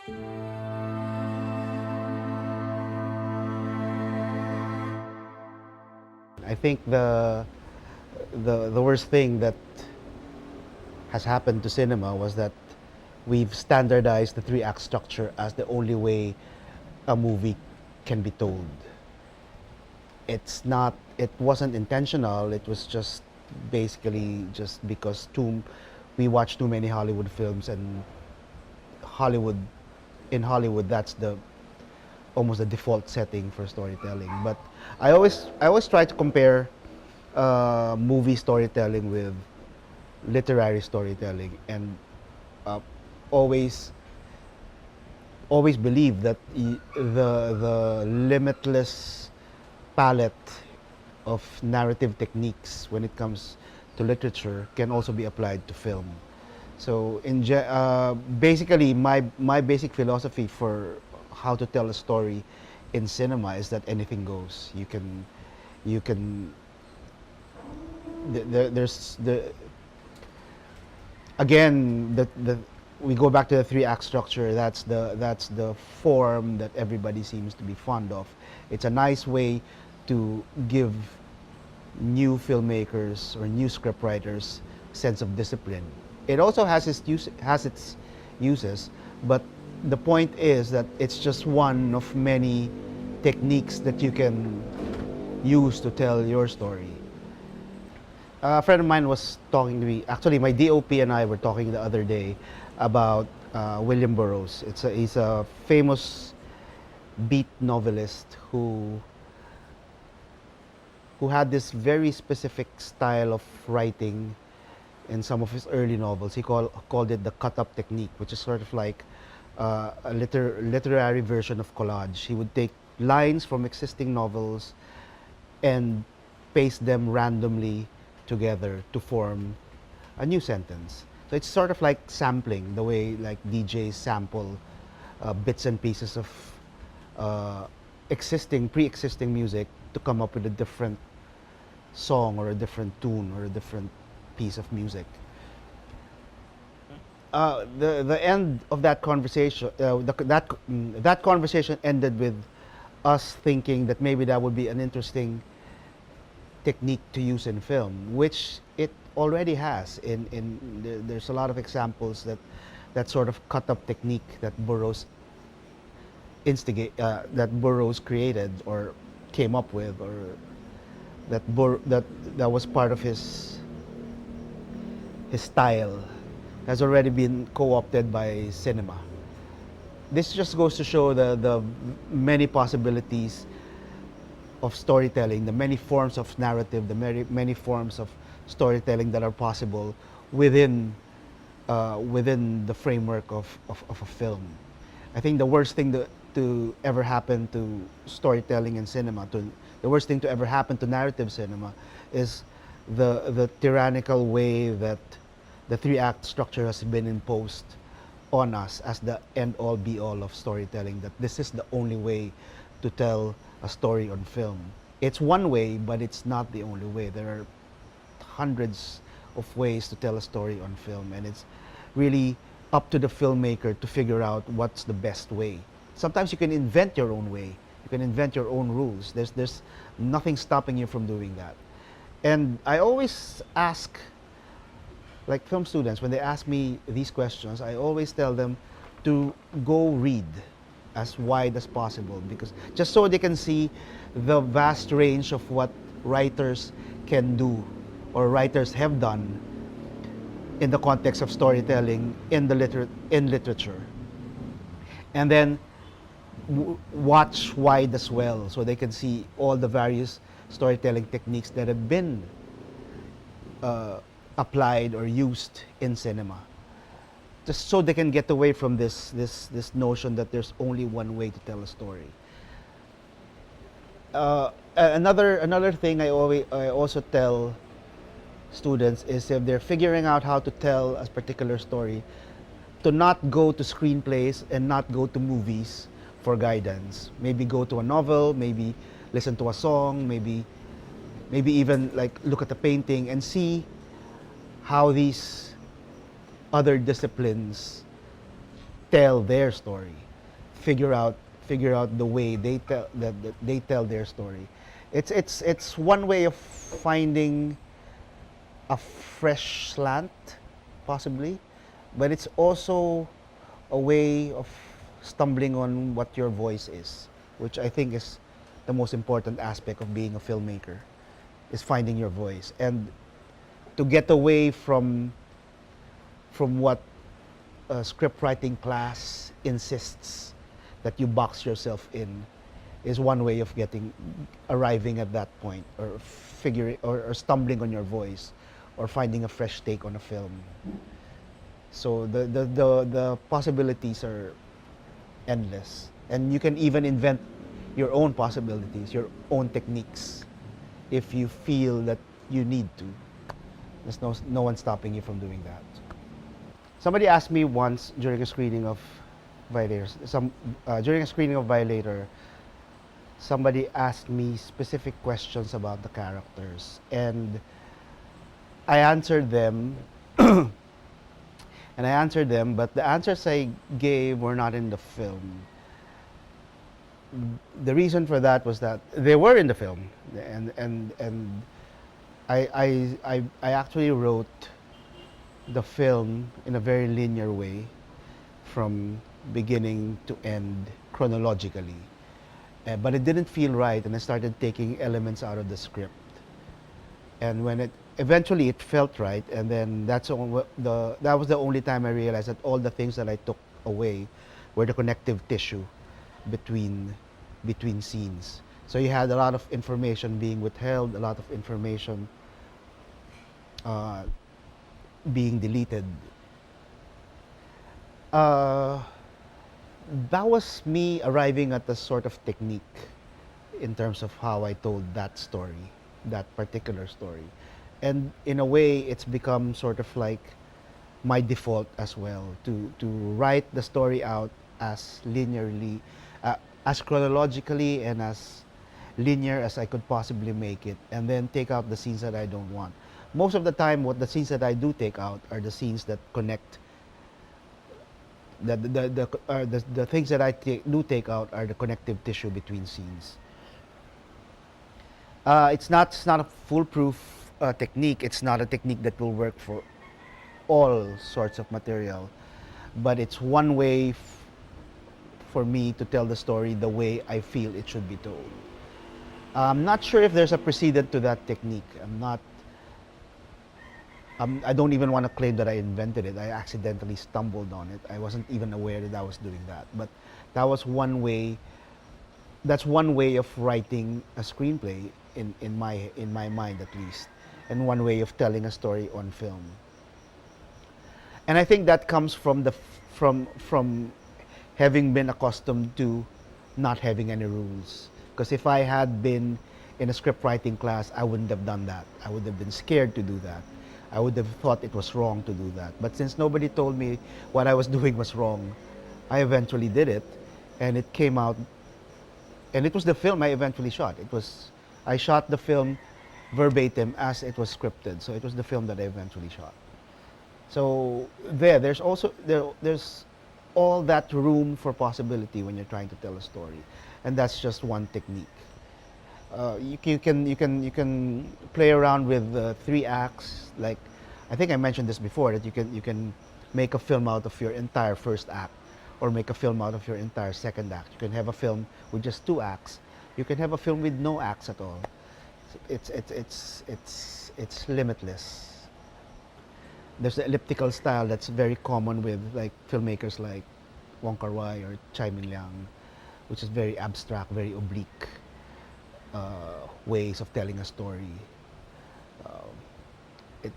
I think the worst thing that has happened to cinema was that we've standardized the three-act structure as the only way a movie can be told. It wasn't intentional. It was just basically just because we watch too many Hollywood films, and Hollywood in Hollywood that's the almost the default setting for storytelling. But I always try to compare movie storytelling with literary storytelling, and uh, always always believe that the limitless palette of narrative techniques when it comes to literature can also be applied to film. So basically, my basic philosophy for how to tell a story in cinema is that anything goes. You can there's the again the we go back to the three-act structure. That's the form that everybody seems to be fond of. It's a nice way to give new filmmakers or new scriptwriters sense of discipline. It also has its uses, but the point is that it's just one of many techniques that you can use to tell your story. A friend of mine was talking to me. Actually, my DOP and I were talking the other day about William Burroughs. He's a famous beat novelist who had this very specific style of writing in some of his early novels. He called it the cut-up technique, which is sort of like a literary version of collage. He would take lines from existing novels and paste them randomly together to form a new sentence. So it's sort of like sampling, the way like DJs sample bits and pieces of pre-existing music to come up with a different song or a different tune or a different piece of music. The end of that conversation, that conversation ended with us thinking that maybe that would be an interesting technique to use in film, which it already has. There's a lot of examples that sort of cut-up technique that Burroughs created or came up with, or that was part of his style, has already been co-opted by cinema. This just goes to show the many possibilities of storytelling, the many forms of narrative, the many forms of storytelling that are possible within the framework of a film. I think the worst thing to ever happen to storytelling in cinema, the worst thing to ever happen to narrative cinema, is the tyrannical way that the three-act structure has been imposed on us as the end-all be-all of storytelling, that this is the only way to tell a story on film. It's one way, but it's not the only way. There are hundreds of ways to tell a story on film, and it's really up to the filmmaker to figure out what's the best way. Sometimes you can invent your own way. You can invent your own rules. There's nothing stopping you from doing that. And I always ask, like film students, when they ask me these questions, I always tell them to go read as wide as possible, because just so they can see the vast range of what writers can do or writers have done in the context of storytelling in literature. And then watch wide as well, so they can see all the various storytelling techniques that have been applied or used in cinema, just so they can get away from this notion that there's only one way to tell a story. Another thing I also tell students is, if they're figuring out how to tell a particular story, to not go to screenplays and not go to movies for guidance. Maybe go to a novel, maybe listen to a song, maybe even like look at a painting and see how these other disciplines tell their story, figure out the way that they tell their story. It's one way of finding a fresh slant, possibly, but it's also a way of stumbling on what your voice is, which I think is the most important aspect of being a filmmaker, is finding your voice, and to get away from what a script writing class insists that you box yourself in, is one way of arriving at that point, or figuring or stumbling on your voice, or finding a fresh take on a film. So the possibilities are endless, and you can even invent your own possibilities, your own techniques, if you feel that you need to. There's no one stopping you from doing that. Somebody asked me once during a screening of Violators, during a screening of Violator, somebody asked me specific questions about the characters, and I answered them, but the answers I gave were not in the film. The reason for that was that they were in the film, and I actually wrote the film in a very linear way, from beginning to end chronologically. But it didn't feel right, and I started taking elements out of the script. And when it eventually it felt right, and then that was the only time I realized that all the things that I took away were the connective tissue between scenes. So you had a lot of information being withheld, a lot of information being deleted. That was me arriving at a sort of technique in terms of how I told that story, that particular story. And in a way, it's become sort of like my default as well, to write the story out as linearly, as chronologically and as linear as I could possibly make it, and then take out the scenes that I don't want. Most of the time, what the scenes that I do take out are the scenes that connect. The things that I do take out are the connective tissue between scenes. It's not a foolproof technique. It's not a technique that will work for all sorts of material, but it's one way for me to tell the story the way I feel it should be told. I'm not sure if there's a precedent to that technique. I don't even want to claim that I invented it. I accidentally stumbled on it. I wasn't even aware that I was doing that. But that was one way. That's one way of writing a screenplay in my mind, at least, and one way of telling a story on film. And I think that comes from from having been accustomed to not having any rules. Because if I had been in a script writing class, I wouldn't have done that. I would have been scared to do that. I would have thought it was wrong to do that. But since nobody told me what I was doing was wrong, I eventually did it, and it came out. And it was the film I eventually shot. I shot the film verbatim as it was scripted. So it was the film that I eventually shot. So there's all that room for possibility when you're trying to tell a story, and that's just one technique. You can play around with 3 acts. Like, I think I mentioned this before, that you can make a film out of your entire first act, or make a film out of your entire second act. You can have a film with just 2 acts. You can have a film with no acts at all. It's limitless. There's the elliptical style that's very common with like filmmakers like Wong Kar-wai or Chai Ming-liang, which is very abstract, very oblique ways of telling a story.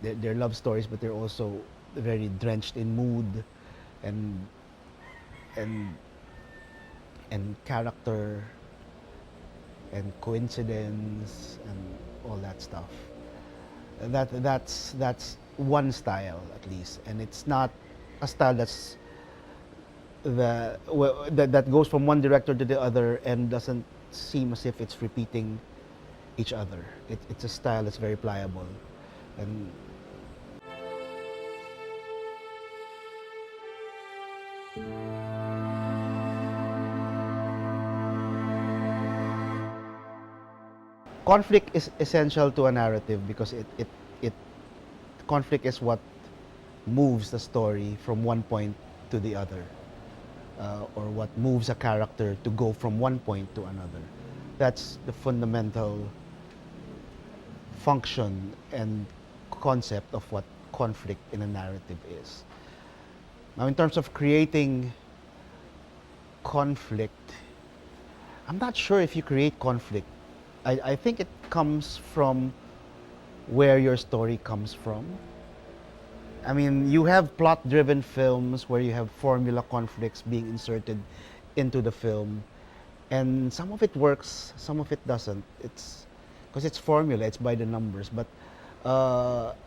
They're love stories, but they're also very drenched in mood and character and coincidence and all that stuff. That's one style, at least, and it's not a style that goes from one director to the other and doesn't seem as if it's repeating each other. It's a style that's very pliable, and conflict is essential to a narrative because it conflict is what moves the story from one point to the other, or what moves a character to go from one point to another. That's the fundamental function and concept of what conflict in a narrative is. Now, in terms of creating conflict, I'm not sure if you create conflict. I think it comes from where your story comes from. I mean, you have plot-driven films where you have formula conflicts being inserted into the film, and some of it works, some of it doesn't. It's because it's formula, it's by the numbers. But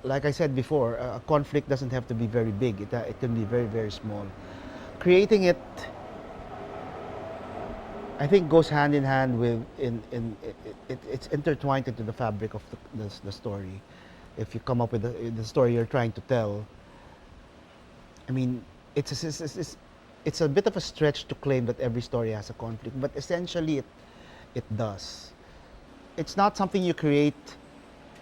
like I said before, a conflict doesn't have to be very big. It can be very, very small. Creating it, I think, goes hand in hand with it's intertwined into the fabric of the story. If you come up with the story you're trying to tell, I mean, it's a bit of a stretch to claim that every story has a conflict, but essentially it does. It's not something you create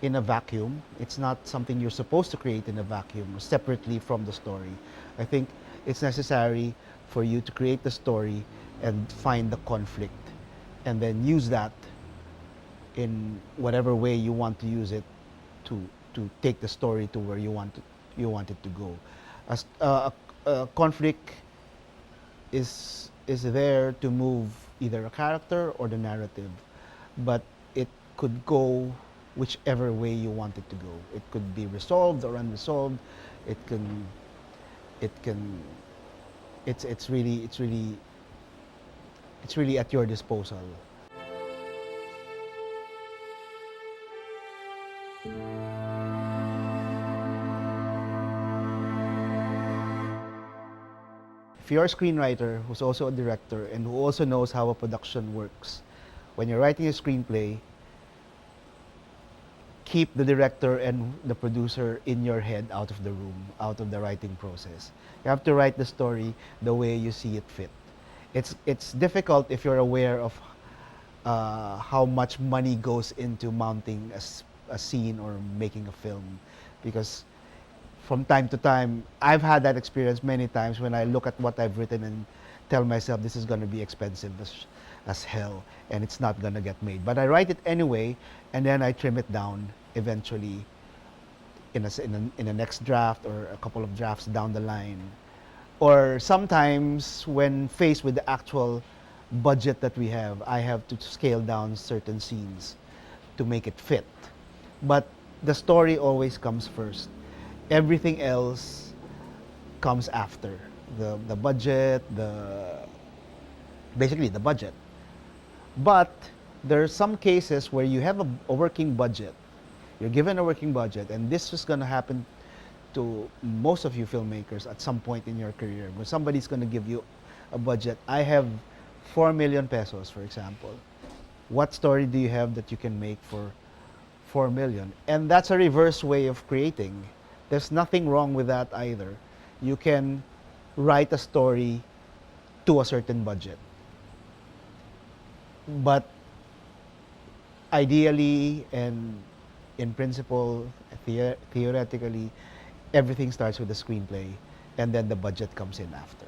in a vacuum. It's not something you're supposed to create in a vacuum separately from the story. I think it's necessary for you to create the story and find the conflict and then use that in whatever way you want to use it to take the story to where you want it to go. As a conflict is there to move either a character or the narrative, but it could go whichever way you want it to go. It could be resolved or unresolved. It can it's really at your disposal. If you're a screenwriter who's also a director and who also knows how a production works, when you're writing a screenplay, keep the director and the producer in your head, out of the room, out of the writing process. You have to write the story the way you see it fit. It's difficult if you're aware of how much money goes into mounting a scene or making a film, because from time to time, I've had that experience many times when I look at what I've written and tell myself this is going to be expensive as hell and it's not going to get made. But I write it anyway, and then I trim it down eventually in a next draft or a couple of drafts down the line. Or sometimes when faced with the actual budget that we have, I have to scale down certain scenes to make it fit. But the story always comes first. Everything else comes after. The budget, basically the budget. But there are some cases where you have a working budget. You're given a working budget, and this is going to happen to most of you filmmakers at some point in your career. When somebody's going to give you a budget, I have 4 million pesos, for example. What story do you have that you can make for 4 million? And that's a reverse way of creating. There's nothing wrong with that either. You can write a story to a certain budget. But ideally and in principle, theoretically, everything starts with the screenplay and then the budget comes in after.